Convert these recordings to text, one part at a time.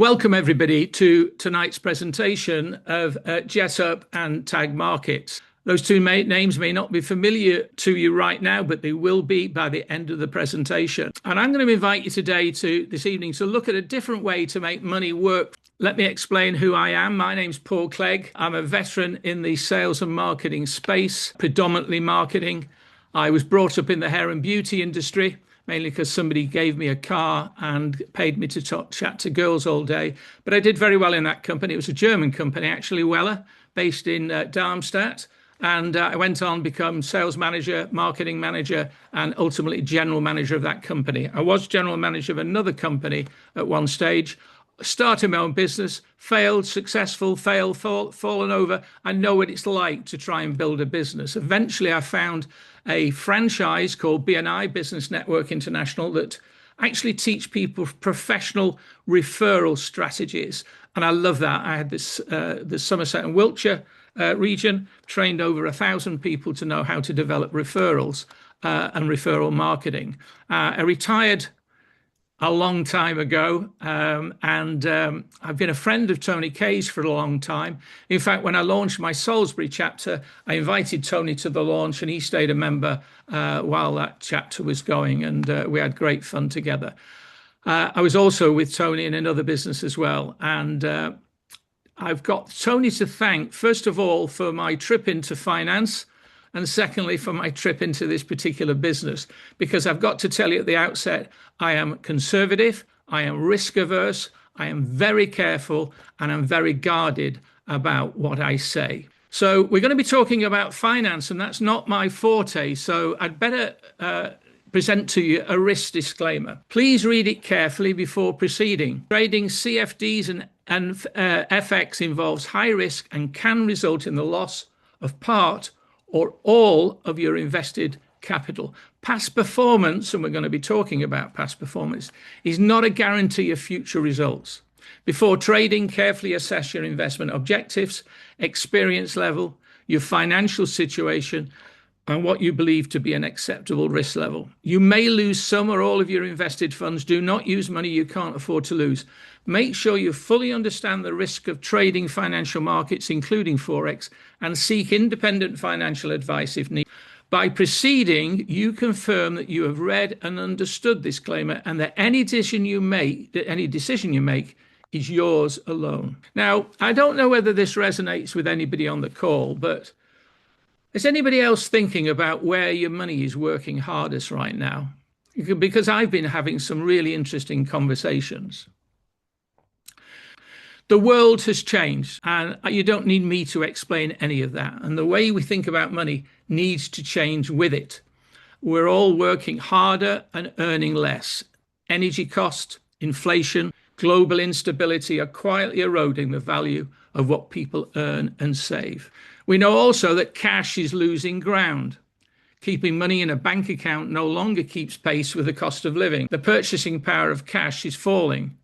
Welcome everybody to tonight's presentation of JetUP and Tag Markets. Those two names may not be familiar to you right now, but they will be by the end of the presentation. And I'm going to invite you today this evening to look at a different way to make money work. Let me explain who I am. My name's Paul Clegg. I'm a veteran in the sales and marketing space, predominantly marketing. I was brought up in the hair and beauty industry, mainly because somebody gave me a car and paid me to chat to girls all day. But I did very well in that company. It was a German company, actually, Weller, based in Darmstadt. And I went on to become sales manager, marketing manager, and ultimately general manager of that company. I was general manager of another company at one stage, started my own business, failed, successful, failed, fallen over. I know what it's like to try and build a business. Eventually, I found a franchise called BNI, Business Network International, that actually teach people professional referral strategies. And I love that. I had the Somerset and Wiltshire region, trained over 1,000 people to know how to develop referrals and referral marketing. I retired a long time ago, and I've been a friend of Tony Kaye's for a long time. In fact, when I launched my Salisbury chapter, I invited Tony to the launch, and he stayed a member while that chapter was going, and we had great fun together. I was also with Tony in another business as well, and I've got Tony to thank, first of all, for my trip into finance, and secondly, for my trip into this particular business, because I've got to tell you at the outset, I am conservative, I am risk averse, I am very careful, and I'm very guarded about what I say. So we're going to be talking about finance, and that's not my forte, so I'd better present to you a risk disclaimer. Please read it carefully before proceeding. Trading CFDs and FX involves high risk and can result in the loss of part or all of your invested capital. Past performance, and we're going to be talking about past performance, is not a guarantee of future results. Before trading, carefully assess your investment objectives, experience level, your financial situation, and what you believe to be an acceptable risk level. You may lose some or all of your invested funds. Do not use money you can't afford to lose. Make sure you fully understand the risk of trading financial markets, including Forex, and seek independent financial advice if needed. By proceeding, you confirm that you have read and understood this disclaimer and that any decision you make is yours alone. Now, I don't know whether this resonates with anybody on the call, but is anybody else thinking about where your money is working hardest right now? Because I've been having some really interesting conversations. The world has changed, and you don't need me to explain any of that. And the way we think about money needs to change with it. We're all working harder and earning less. Energy cost, inflation, global instability are quietly eroding the value of what people earn and save. We know also that cash is losing ground. Keeping money in a bank account no longer keeps pace with the cost of living. The purchasing power of cash is falling.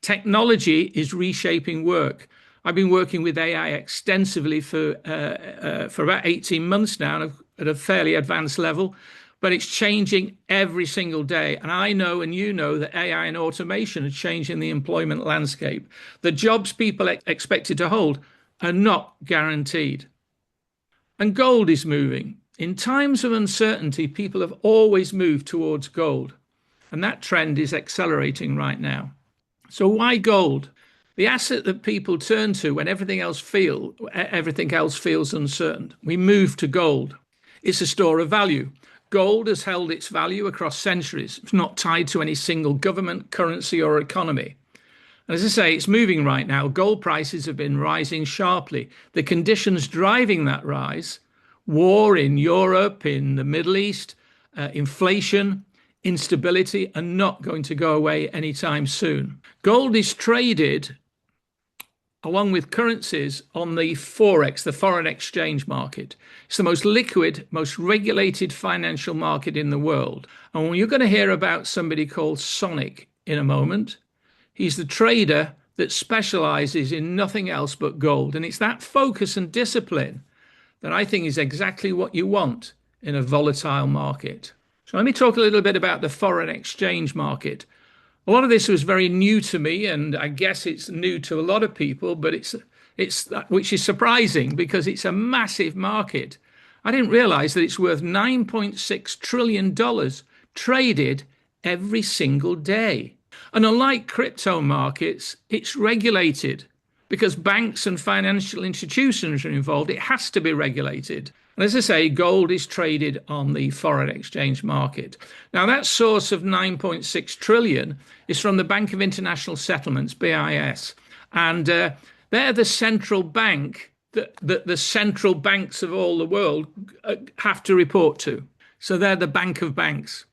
Technology is reshaping work. I've been working with AI extensively for about 18 months now at a fairly advanced level, but it's changing every single day. And I know, and you know, that AI and automation are changing the employment landscape. The jobs people expected to hold are not guaranteed. And gold is moving. In times of uncertainty, people have always moved towards gold. And that trend is accelerating right now. So why gold? The asset that people turn to when everything else feels uncertain. We move to gold. It's a store of value. Gold has held its value across centuries. It's not tied to any single government, currency, or economy. And as I say, it's moving right now. Gold prices have been rising sharply. The conditions driving that rise, war in Europe, in the Middle East, inflation, instability, are not going to go away anytime soon. Gold is traded along with currencies on the Forex, the foreign exchange market. It's the most liquid, most regulated financial market in the world. And when you're going to hear about somebody called Sonic in a moment, he's the trader that specializes in nothing else but gold. And it's that focus and discipline that I think is exactly what you want in a volatile market. So let me talk a little bit about the foreign exchange market. A lot of this was very new to me, and I guess it's new to a lot of people, but it's which is surprising because it's a massive market. I didn't realize that it's worth $9.6 trillion traded every single day. And unlike crypto markets, it's regulated because banks and financial institutions are involved. It has to be regulated. And as I say, gold is traded on the foreign exchange market. Now, that source of 9.6 trillion is from the Bank of International Settlements, BIS. And they're the central bank that the central banks of all the world have to report to. So they're the bank of banks.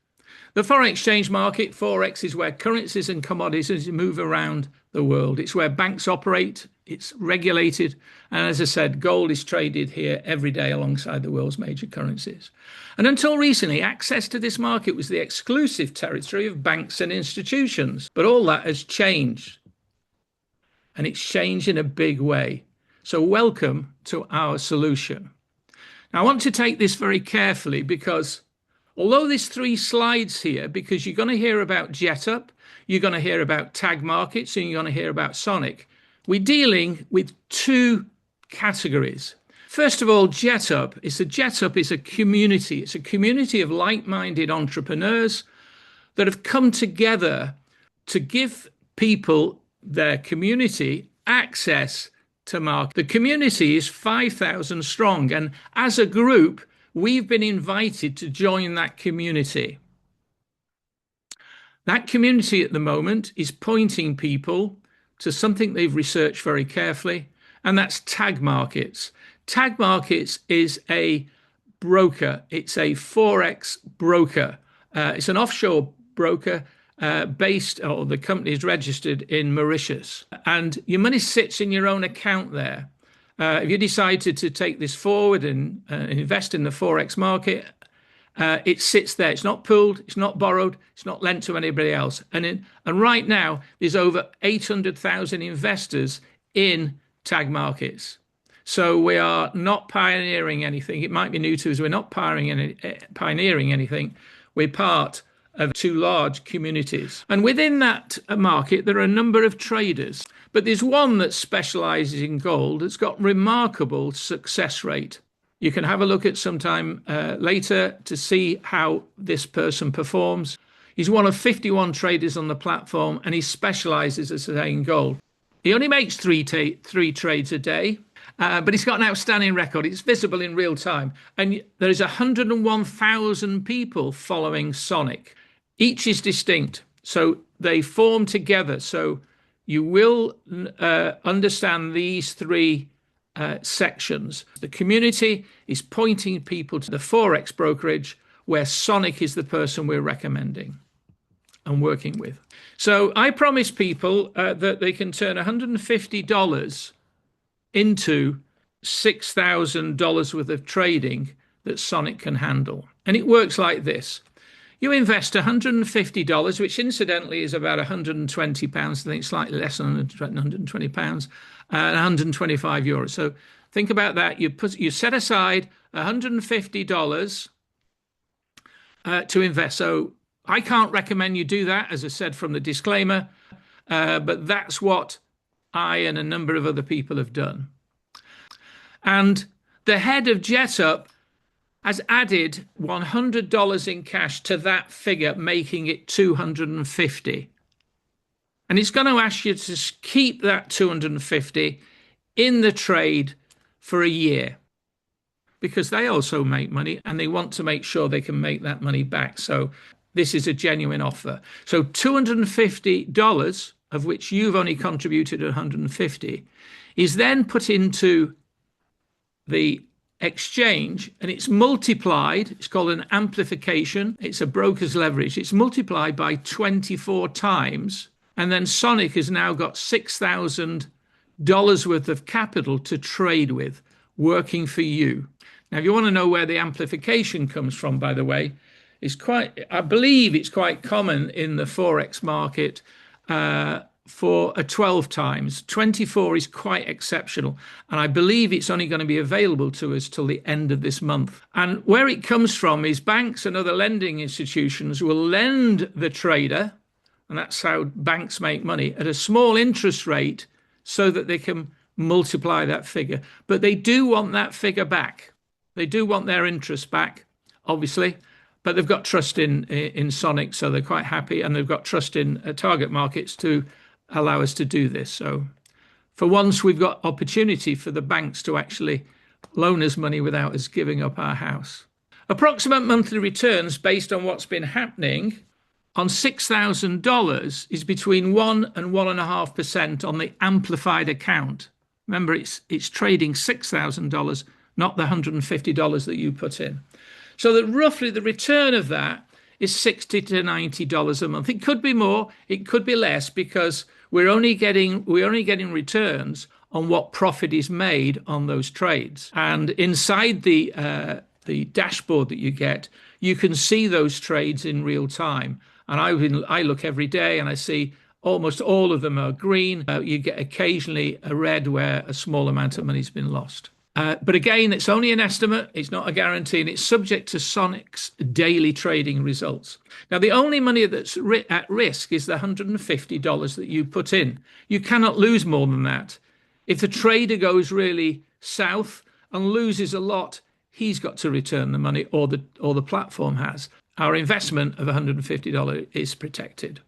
The foreign exchange market, Forex, is where currencies and commodities move around the world. It's where banks operate. It's regulated. And as I said, gold is traded here every day alongside the world's major currencies. And until recently, access to this market was the exclusive territory of banks and institutions. But all that has changed. And it's changed in a big way. So welcome to our solution. Now, I want to take this very carefully because although there's 3 slides here, because you're going to hear about JetUP, you're going to hear about tag markets, and you're going to hear about Sonic, we're dealing with 2 categories. First of all, JetUp is a community. It's a community of like-minded entrepreneurs that have come together to give people, their community, access to market. The community is 5,000 strong, and as a group, we've been invited to join that community. That community at the moment is pointing people to something they've researched very carefully, and that's tag markets. Tag markets is a broker. It's a Forex broker. It's an offshore broker or the company is registered in Mauritius. And your money sits in your own account there. If you decided to take this forward and invest in the Forex market, it sits there. It's not pooled, it's not borrowed, it's not lent to anybody else. And right now, there's over 800,000 investors in tag markets. So we are not pioneering anything. It might be new to us. We're not pioneering anything. We're part of 2 large communities. And within that market, there are a number of traders. But there's one that specializes in gold that's got remarkable success rate. You can have a look at sometime later to see how this person performs. He's one of 51 traders on the platform, and he specializes, as I say, in gold. He only makes three trades a day, but he's got an outstanding record. It's visible in real time. And there is 101,000 people following Sonic. Each is distinct, so they form together. So you will understand these 3 sections. The community is pointing people to the Forex brokerage, where Sonic is the person we're recommending and working with. So I promise people that they can turn $150 into $6,000 worth of trading that Sonic can handle. And it works like this. You invest $150, which incidentally is about £120, I think slightly less than £120, and 125 euros. So think about that. You set aside $150 to invest. So I can't recommend you do that, as I said from the disclaimer, but that's what I and a number of other people have done. And the head of JetUp has added $100 in cash to that figure, making it $250. And it's going to ask you to keep that $250 in the trade for a year, because they also make money and they want to make sure they can make that money back. So this is a genuine offer. So $250, of which you've only contributed $150, is then put into the exchange, and it's multiplied. It's called an amplification. It's a broker's leverage. It's multiplied by 24 times, and then Sonic has now got $6,000 worth of capital to trade with, working for you. Now, if you want to know where the amplification comes from, by the way, I believe it's quite common in the Forex market for a 12 times. 24 is quite exceptional, and I believe it's only going to be available to us till the end of this month. And where it comes from is banks and other lending institutions will lend the trader and that's how banks make money, at a small interest rate so that they can multiply that figure. But they do want that figure back. They do want their interest back, obviously, but they've got trust in Sonic, so they're quite happy, and they've got trust in target markets to allow us to do this. So for once, we've got opportunity for the banks to actually loan us money without us giving up our house. Approximate monthly returns based on what's been happening on $6,000 is between 1 and 1.5% on the amplified account. Remember, it's trading $6,000, not the $150 that you put in. So that roughly the return of that is $60 to $90 a month. It could be more, it could be less, because we're only getting returns on what profit is made on those trades. And inside the dashboard that you get, you can see those trades in real time. And I look every day and I see almost all of them are green. You get occasionally a red where a small amount of money's been lost. But again, it's only an estimate. It's not a guarantee, and it's subject to Sonic's daily trading results. Now, the only money that's at risk is the $150 that you put in. You cannot lose more than that. If the trader goes really south and loses a lot, he's got to return the money, or the platform has. Our investment of $150 is protected.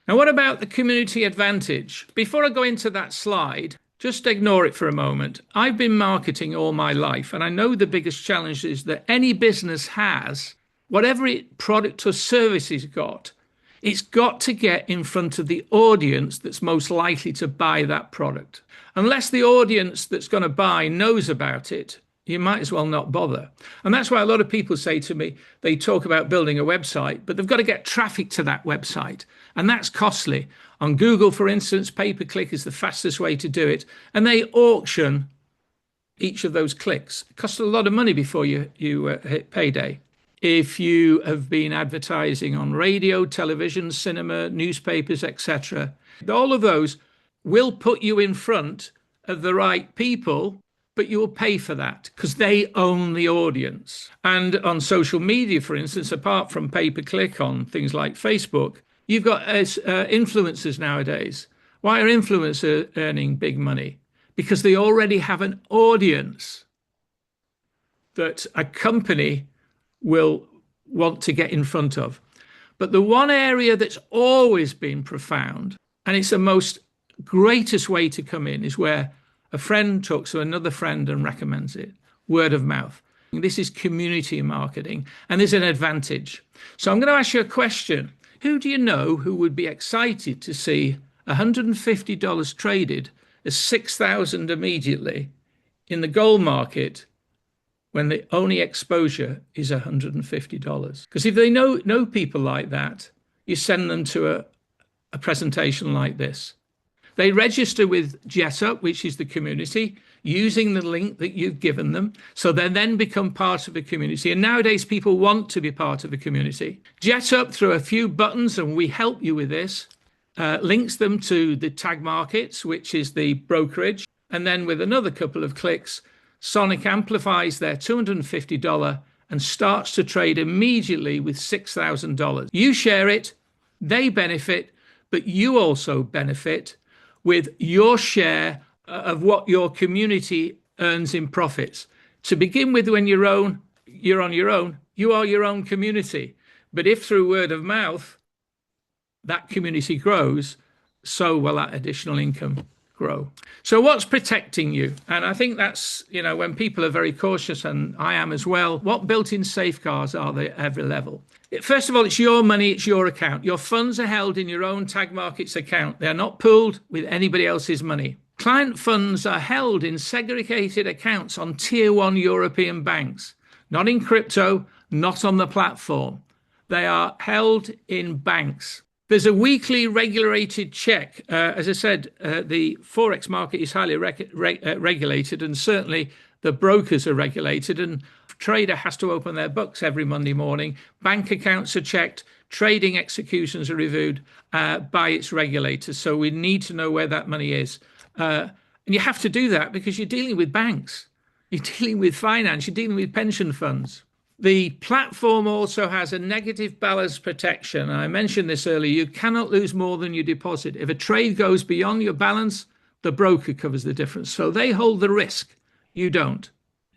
Now, what about the community advantage? Before I go into that slide, just ignore it for a moment. I've been marketing all my life, and I know the biggest challenge is that any business has, whatever product or service it's got to get in front of the audience that's most likely to buy that product. Unless the audience that's going to buy knows about it, you might as well not bother. And that's why a lot of people say to me, they talk about building a website, but they've got to get traffic to that website. And that's costly. On Google, for instance, pay-per-click is the fastest way to do it. And they auction each of those clicks. It costs a lot of money before you hit payday. If you have been advertising on radio, television, cinema, newspapers, etc., all of those will put you in front of the right people, but you will pay for that because they own the audience. And on social media, for instance, apart from pay-per-click on things like Facebook, you've got influencers nowadays. Why are influencers earning big money? Because they already have an audience that a company will want to get in front of. But the one area that's always been profound, and it's the most greatest way to come in, is where a friend talks to another friend and recommends it. Word of mouth. This is community marketing, and there's an advantage. So I'm going to ask you a question. Who do you know who would be excited to see $150 traded as $6,000 immediately in the gold market when the only exposure is $150? Because if they know people like that, you send them to a presentation like this. They register with JetUP, which is the community, using the link that you've given them. So they then become part of the community. And nowadays, people want to be part of the community. JetUP, through a few buttons, and we help you with this, links them to the tag markets, which is the brokerage. And then with another couple of clicks, Sonic amplifies their $250 and starts to trade immediately with $6,000. You share it, they benefit, but you also benefit with your share of what your community earns in profits. To begin with, when you're on your own, you are your own community. But if through word of mouth, that community grows, so will that additional income grow. So what's protecting you? And I think that's, when people are very cautious, and I am as well, what built-in safeguards are there at every level? First of all, it's your money, it's your account. Your funds are held in your own tag markets account. They're not pooled with anybody else's money. Client funds are held in segregated accounts on tier 1 European banks, not in crypto, not on the platform. They are held in banks. There's a weekly regulated check. As I said, the Forex market is highly regulated, and certainly the brokers are regulated, and trader has to open their books every Monday morning. Bank accounts are checked. Trading executions are reviewed by its regulators. So we need to know where that money is. And you have to do that because you're dealing with banks. You're dealing with finance. You're dealing with pension funds. The platform also has a negative balance protection. I mentioned this earlier. You cannot lose more than you deposit. If a trade goes beyond your balance, the broker covers the difference. So they hold the risk. You don't.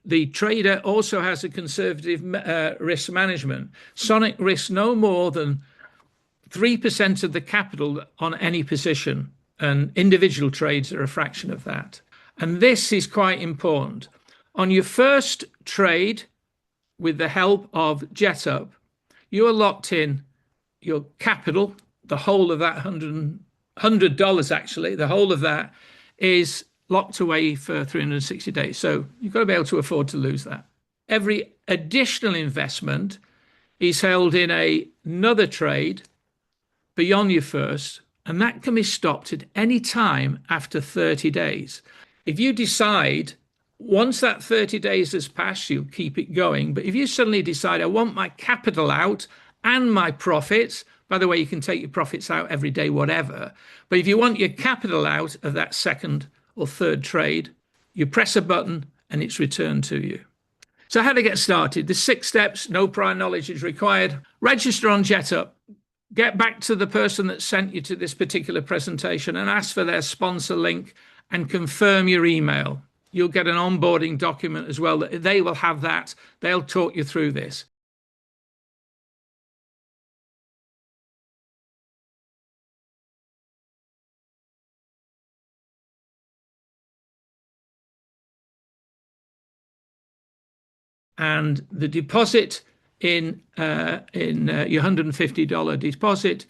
The trader also has a conservative risk management. Sonic risks no more than 3% of the capital on any position, and individual trades are a fraction of that. And this is quite important. On your first trade, with the help of JetUp, you are locked in your capital, the whole of that $100 actually, the whole of that is locked away for 360 days. So you've got to be able to afford to lose that. Every additional investment is held in another trade beyond your first, and that can be stopped at any time after 30 days. If you decide once that 30 days has passed, you keep it going. But if you suddenly decide, I want my capital out and my profits, by the way, you can take your profits out every day, whatever. But if you want your capital out of that second or third trade, you press a button and it's returned to you. So how to get started? There's 6 steps. No prior knowledge is required. Register on JetUp. Get back to the person that sent you to this particular presentation and ask for their sponsor link and confirm your email. You'll get an onboarding document as well. They will have that. They'll talk you through this. And the deposit in your $150 deposit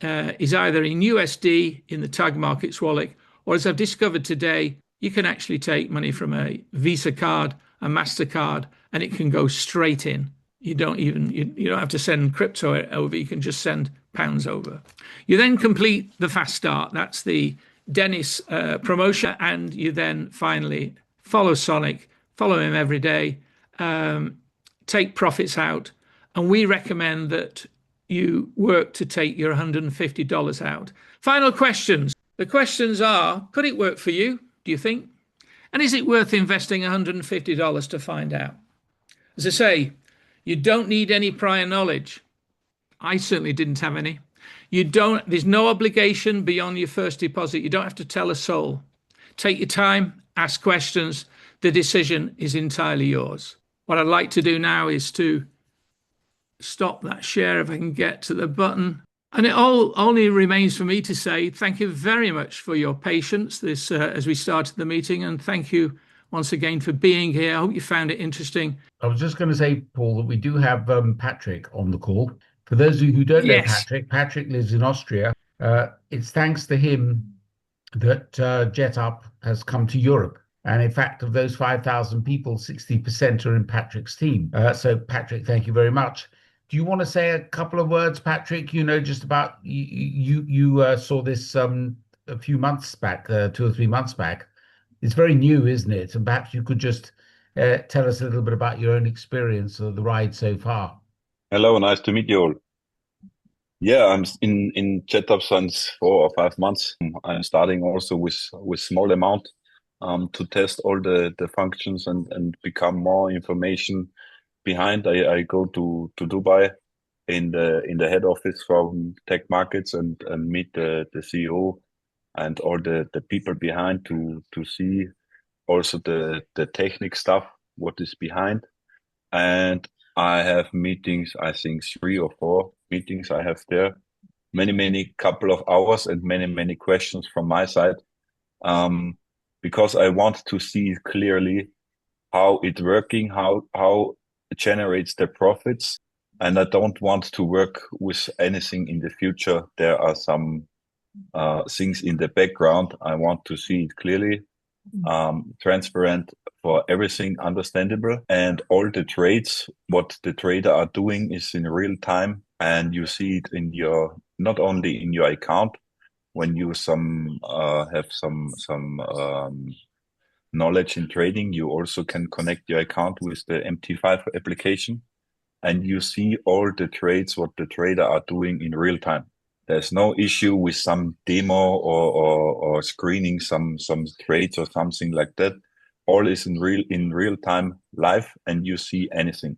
is either in USD in the Tag Markets wallet, or as I've discovered today, you can actually take money from a Visa card, a MasterCard, and it can go straight in. You don't have to send crypto over. You can just send pounds over. You then complete the fast start. That's the Dennis promotion. And you then finally follow Sonic, follow him every day, take profits out. And we recommend that you work to take your $150 out. Final questions. The questions are, could it work for you, do you think? And is it worth investing $150 to find out? As I say, you don't need any prior knowledge. I certainly didn't have any. There's no obligation beyond your first deposit. You don't have to tell a soul. Take your time, ask questions. The decision is entirely yours. What I'd like to do now is to stop that share if I can get to the button. And it only remains for me to say thank you very much for your patience as we started the meeting, and thank you once again for being here. I hope you found it interesting. I was just going to say, Paul, that we do have Patrick on the call. For those of you who don't know Patrick lives in Austria. It's thanks to him that JetUp has come to Europe. And in fact, of those 5,000 people, 60% are in Patrick's team. So Patrick, thank you very much. Do you want to say a couple of words, Patrick? Just about you saw this a few months back, 2 or 3 months back. It's very new, isn't it? And perhaps you could just tell us a little bit about your own experience of the ride so far. Hello, nice to meet you all. Yeah, I'm in JetUp since 4 or 5 months. I'm starting also with small amount to test all the functions and become more information behind. I go to Dubai in the head office from Tech Markets and meet the CEO and all the people behind to see also the technical stuff, what is behind. And I have meetings, I think 3 or 4 meetings I have there, many couple of hours and many questions from my side, because I want to see clearly how it's working, how it generates the profits. And I don't want to work with anything in the future. There are some things in the background. I want to see it clearly, transparent for everything, understandable. And all the trades, what the trader are doing is in real time. And you see it in not only in your account, when you have some knowledge in trading, you also can connect your account with the MT5 application, and you see all the trades, what the trader are doing in real time. There's no issue with some demo or screening some trades or something like that. All is in real time live, and you see anything.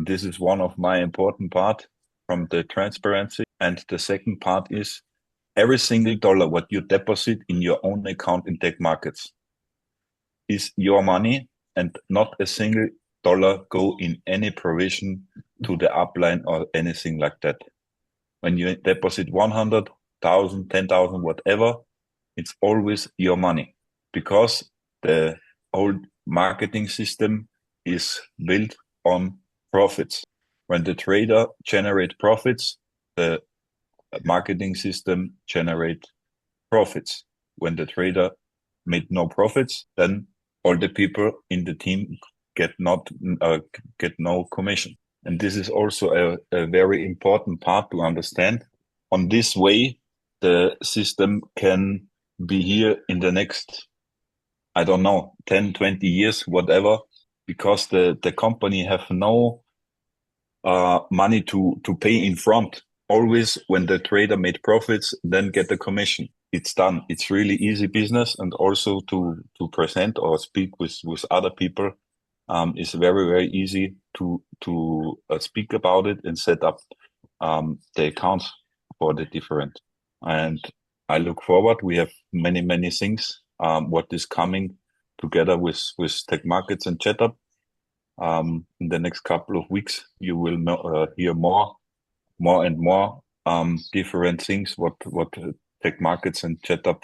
This is one of my important part from the transparency. And the second part is every single dollar what you deposit in your own account in tech markets is your money, and not a single dollar go in any provision to the upline or anything like that. When you deposit 100,000, 10,000, whatever, it's always your money, because the whole marketing system is built on profits. When the trader generates profits, the marketing system generates profits. When the trader made no profits, then all the people in the team get no commission. And this is also a very important part to understand. On this way, the system can be here in the next, I don't know, 10, 20 years, whatever, because the company have no money to pay in front. Always when the trader made profits, then get the commission. It's done. It's really easy business, and also to present or speak with other people is very, very easy to speak about it and set up the accounts for the different. And I look forward. We have many, many things what is coming together with Tech Markets and JetUP. In the next couple of weeks, you will hear more and more different things what Tech Markets and JetUP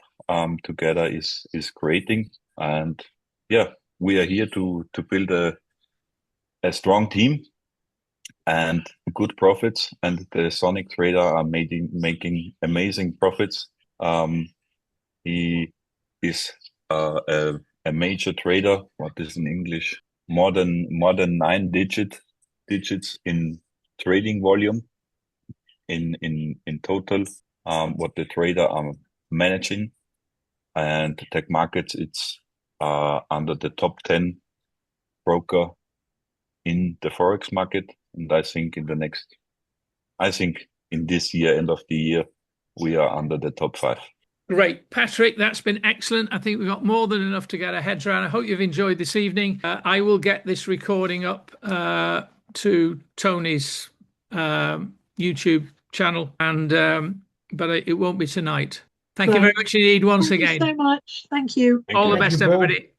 together is creating. And yeah, we are here to build a strong team and good profits. And the Sonic trader are making amazing profits. He is a major trader. What is in English? More than 9 digits in trading volume in total. What the trader are managing, and Tech Markets, it's under the top 10 broker in the forex market. And I think in this year, end of the year, we are under the top 5. Great. Patrick, that's been excellent. I think we've got more than enough to get our heads around. I hope you've enjoyed this evening. I will get this recording up to Tony's YouTube channel, and but it won't be tonight. Thank you very much indeed once again. Thank you so much. Thank you. All the best, everybody.